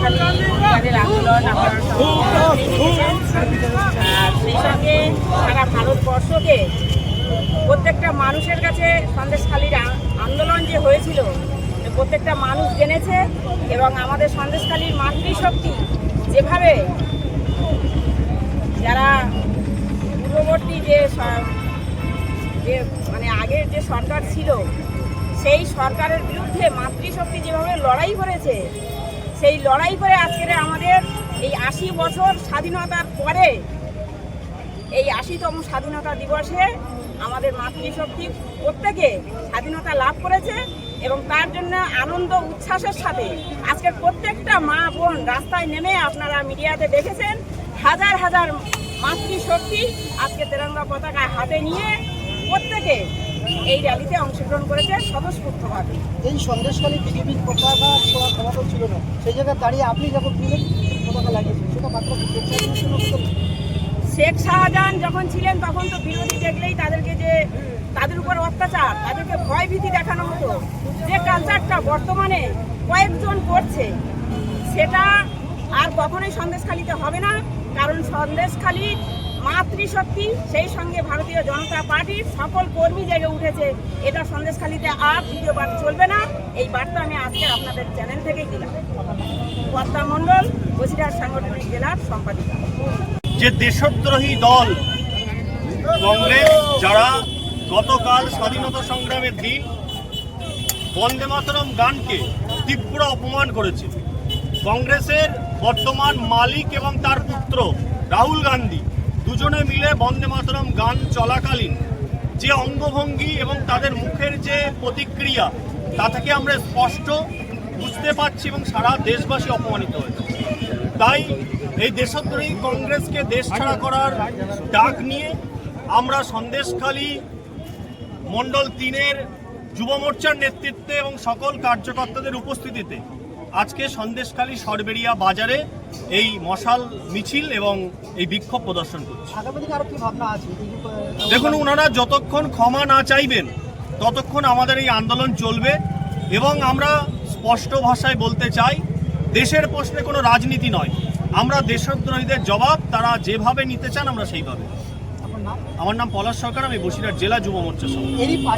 সন্দেশখালী অধিকারের আন্দোলন আপনারা দেখেছেন। আর সেই সঙ্গে সারা ভারতবর্ষকে প্রত্যেকটা মানুষের কাছে সন্দেশখালীর আন্দোলন যে হয়েছিল প্রত্যেকটা মানুষ জেনেছে। এবং আমাদের সন্দেশখালীর মাতৃশক্তি যেভাবে যারা পূর্ববর্তী যে মানে আগের যে সরকার ছিল সেই সরকারের বিরুদ্ধে মাতৃশক্তি যেভাবে লড়াই করেছে, সেই লড়াই করে আজকের আমাদের এই ৮০ বছর স্বাধীনতার পরে এই ৮০তম স্বাধীনতা দিবসে আমাদের মাতৃশক্তি প্রত্যেকে স্বাধীনতা লাভ করেছে। এবং তার জন্য আনন্দ উচ্ছ্বাসের সাথে আজকের প্রত্যেকটা মা বোন রাস্তায় নেমে আপনারা মিডিয়াতে দেখেছেন হাজার হাজার মাতৃশক্তি আজকে তেরঙ্গা পতাকা হাতে নিয়ে প্রত্যেকে এই র্যালিতে অংশগ্রহণ করেছে স্বতঃস্ফূর্তভাবে। এই সন্দেশখালী বিজেপির পতাকা ছোড়া ক্ষমতা ছিল না, সেই জায়গায় দাঁড়িয়ে আপনি যখন পতাকা লাগিয়েছেন সেটা মাত্র শেখ শাহজাহান যখন ছিলেন তখন তো বিরোধী দেখলেই তাদেরকে যে তাদের উপর অত্যাচার, তাদেরকে ভয় ভীতি দেখানো হতো। যে কালচারটা বর্তমানে কয়েকজন করছে সেটা আর কখনোই সন্দেশখালীতে হবে না। কারণ সন্দেশখালী মাতৃশক্তি সেই সঙ্গে ভারতীয় জনতা পার্টির সকল কর্মী জেগে উঠেছে। এটা সন্দেশখালীতে আর দ্বিতীয়বার চলবে না। এই বার্তা আমি আজকে আপনাদের চ্যানেল থেকেই দিলাম। পদ্মা মণ্ডল, বসিরহাট সাংগঠনিক জেলার সম্পাদিকা। যে দেশদ্রোহী দল কংগ্রেস, যারা গতকাল স্বাধীনতা সংগ্রামের দিন বন্দে মাতরম গানকে তীব্র অপমান করেছে, কংগ্রেসের বর্তমান মালিক এবং তার পুত্র রাহুল গান্ধী দুজনে মিলে বন্দে মাতরম গান চলাকালীন যে অঙ্গভঙ্গি এবং তাদের মুখের যে প্রতিক্রিয়া, তা থেকে আমরা স্পষ্ট বুঝতে পারছি এবং সারা দেশবাসী অপমানিত হয়েছে। তাই এই দেশদ্রোহী কংগ্রেসকে দেশ ছাড়া করার ডাক নিয়ে আমরা সন্দেশখালী মণ্ডল ৩-এর যুব মোর্চার নেতৃত্বে এবং সকল কার্যকর্তাদের উপস্থিতিতে আজকে সন্দেশখালী সরবেরিয়া বাজারে এই মশাল মিছিল এবং এই বিক্ষোভ প্রদর্শন করছে। দেখুন, ওনারা যতক্ষণ ক্ষমা না চাইবেন ততক্ষণ আমাদের এই আন্দোলন চলবে। এবং আমরা স্পষ্ট ভাষায় বলতে চাই, দেশের প্রশ্নে কোনো রাজনীতি নয়, আমরা দেশদ্রোহীদের জবাব তারা যেভাবে নিতে চান আমরা সেইভাবে। আমার নাম পলাশ সরকার, আমি বসিরহাট জেলা যুব মোর্চা সভাপতি।